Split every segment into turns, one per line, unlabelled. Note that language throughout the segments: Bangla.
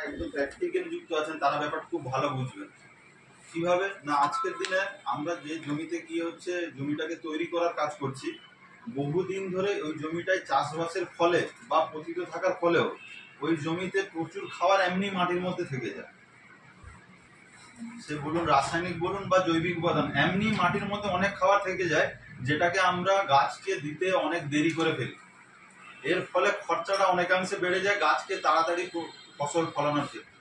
একদম প্র্যাকটিক্যাল যুক্ত আছেন তারা ব্যাপারটা খুব ভালো বুঝবেন। কিভাবে না, আজকের দিনে আমরা যে জমিতে কি হচ্ছে জমিটাকে তৈরি করার কাজ করছি, বহুদিন ধরে ওই জমিটায় চাষবাসের ফলে বা পতিত থাকার ফলেও ওই জমিতে প্রচুর খাবার এমনি মাটির মধ্যে থেকে যায়। সে বলুন রাসায়নিক বলুন বা জৈবিক উপাদান, এমনি মাটির মধ্যে অনেক খাবার থেকে যায় যেটাকে আমরা গাছকে দিতে অনেক দেরি করে ফেলি। এর ফলে খরচাটা অনেকাংশে বেড়ে যায় গাছকে তাড়াতাড়ি ফসল ফলানোর ক্ষেত্রে।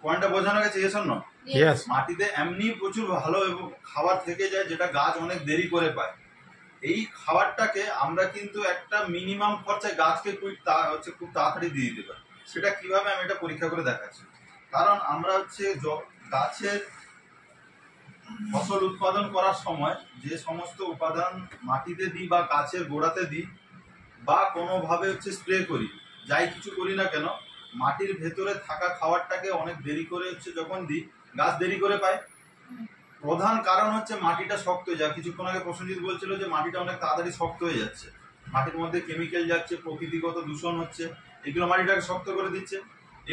পয়েন্টটা বোঝানো গেছে? Yes or no? মাটিতে এমনি প্রচুর ভালো এবং খাবার থেকে যায় যেটা গাছ অনেক দেরি করে পায়। এই খাবারটাকে আমরা কিন্তু একটা মিনিমাম খরচায় গাছকে খুব তাড়াতাড়ি দিয়ে দিতে পারি। সেটা কিভাবে আমি এটা পরীক্ষা করে দেখাচ্ছি। কারণ আমরা হচ্ছে গাছের ফসল উৎপাদন করার সময় যে সমস্ত উপাদান মাটিতে দিই বা গাছের গোড়াতে দিই বা কোনোভাবে হচ্ছে স্প্রে করি, যাই কিছু করি না কেন, মাটির ভেতরে থাকা খাবারটাকে অনেক দেরি করে হচ্ছে যখন দিই, গাছ দেরি করে পায়। প্রধান কারণ হচ্ছে মাটিটা শক্ত হয়ে যায়। কিছুক্ষণ আগে প্রসেনজিৎ বলছিল যে মাটিটা অনেক তাড়াতাড়ি শক্ত হয়ে যাচ্ছে, মাটির মধ্যে কেমিক্যাল যাচ্ছে, প্রকৃতিগত দূষণ হচ্ছে, এগুলো মাটিটাকে শক্ত করে দিচ্ছে।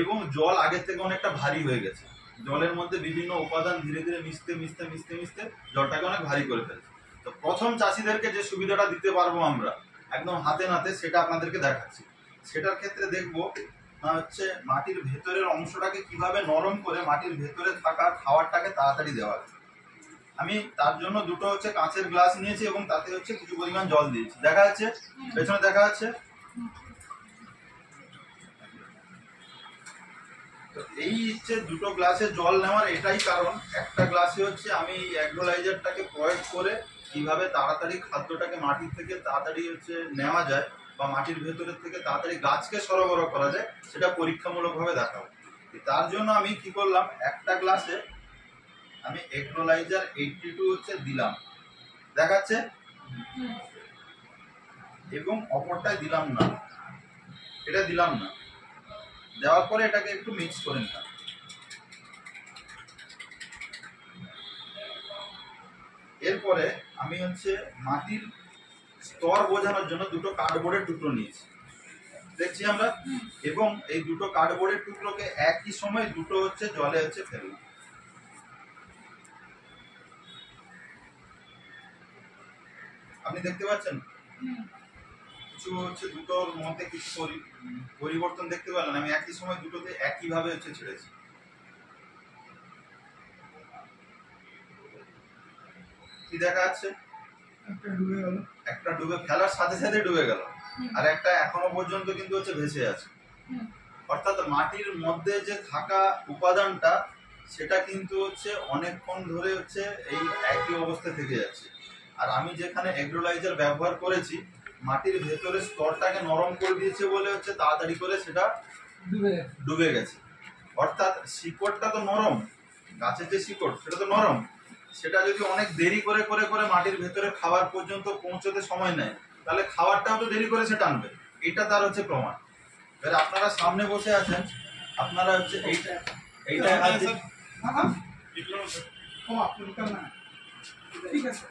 এবং জল আগের থেকে অনেকটা ভারী হয়ে গেছে, জলের মধ্যে বিভিন্ন উপাদান ধীরে ধীরে মিশতে মিশতে মিশতে মিশতে জলটাকে অনেক ভারী করে ফেলছে। তো প্রথম চাষিদেরকে যে সুবিধাটা দিতে পারবো আমরা একদম হাতে নাতে, সেটা আপনাদেরকে দেখাচ্ছি। সেটার ক্ষেত্রে দেখবো হচ্ছে মাটির ভেতরের অংশটাকে কিভাবে নরম করে মাটির ভেতরে থাকা খাবারটাকে তাড়াতাড়ি দেওয়া যায়। আমি তার জন্য দুটো হচ্ছে কাঁচের গ্লাস নিয়েছি এবং তাতে হচ্ছে কিছু পরিমাণ জল দিয়েছি। দেখা যাচ্ছে পেছনে, দেখা যাচ্ছে। এই হচ্ছে দুটো গ্লাসে জল নেওয়ার এটাই কারণ, একটা গ্লাসে হচ্ছে আমি অ্যাগ্রোলাইজারটাকে প্রয়োগ করে কিভাবে তাড়াতাড়ি খাদ্যটাকে মাটির থেকে তাড়াতাড়ি হচ্ছে নেওয়া যায় বা মাটির ভেতরের থেকে তাড়াতাড়ি গাছকে সরবরাহ করা যায় সেটা পরীক্ষামূলকভাবে দেখাবো। তার জন্য আমি কি করলাম, একটা গ্লাসে আমি অ্যাগ্রোলাইজার 82 হচ্ছে দিলাম, দেখাচ্ছে, এবং অপরটাই দিলাম না, এটা দিলাম না। দেওয়ার পরে এটাকে একটু মিক্স করে নিলাম। এরপরে আমি হচ্ছে মাটির স্তর বোঝানোর জন্য দুটো কার্ডবোর্ডের টুকরো নিয়েছি, দেখছি আমরা, এবং এই দুটো কার্ডবোর্ডের টুকরোকে একই সময় দুটো হচ্ছে জলে হচ্ছে ফেললাম। আপনি দেখতে পাচ্ছেন কিছু হচ্ছে দুটোর মধ্যে কিছু পরিবর্তন দেখতে পেলেন? আমি একই সময় দুটোতে একইভাবে হচ্ছে ছেড়েছি। কি দেখা যাচ্ছে? একটা ডুবে গেল, একটা ডুবে ফেলার সাথে সাথে ডুবে গেল, আর একটা এখনো পর্যন্ত কিন্তু হচ্ছে ভেসে আছে। অর্থাৎ মাটির মধ্যে যে থাকা উপাদানটা সেটা কিন্তু হচ্ছে অনেকক্ষণ ধরে হচ্ছে এই একই অবস্থা থেকে যাচ্ছে। আর আমি যেখানে অ্যাগ্রোলাইজার ব্যবহার করেছি, মাটির ভেতরে স্তরটাকে নরম করে দিয়েছে বলে হচ্ছে তাড়াতাড়ি করে সেটা ডুবে গেছে। অর্থাৎ শিকড়টা তো নরম, গাছের যে শিকড় সেটা তো নরম, সেটা যদি অনেক দেরি করে করে করে মাটির ভেতরে খাবার পর্যন্ত পৌঁছতে সময় নেয়, তাহলে খাবারটাও তো দেরি করে সে টানবে। এটা তার হচ্ছে প্রমাণ। এবার আপনারা সামনে বসে আছেন, আপনারা হচ্ছে এইটা ঠিক আছে।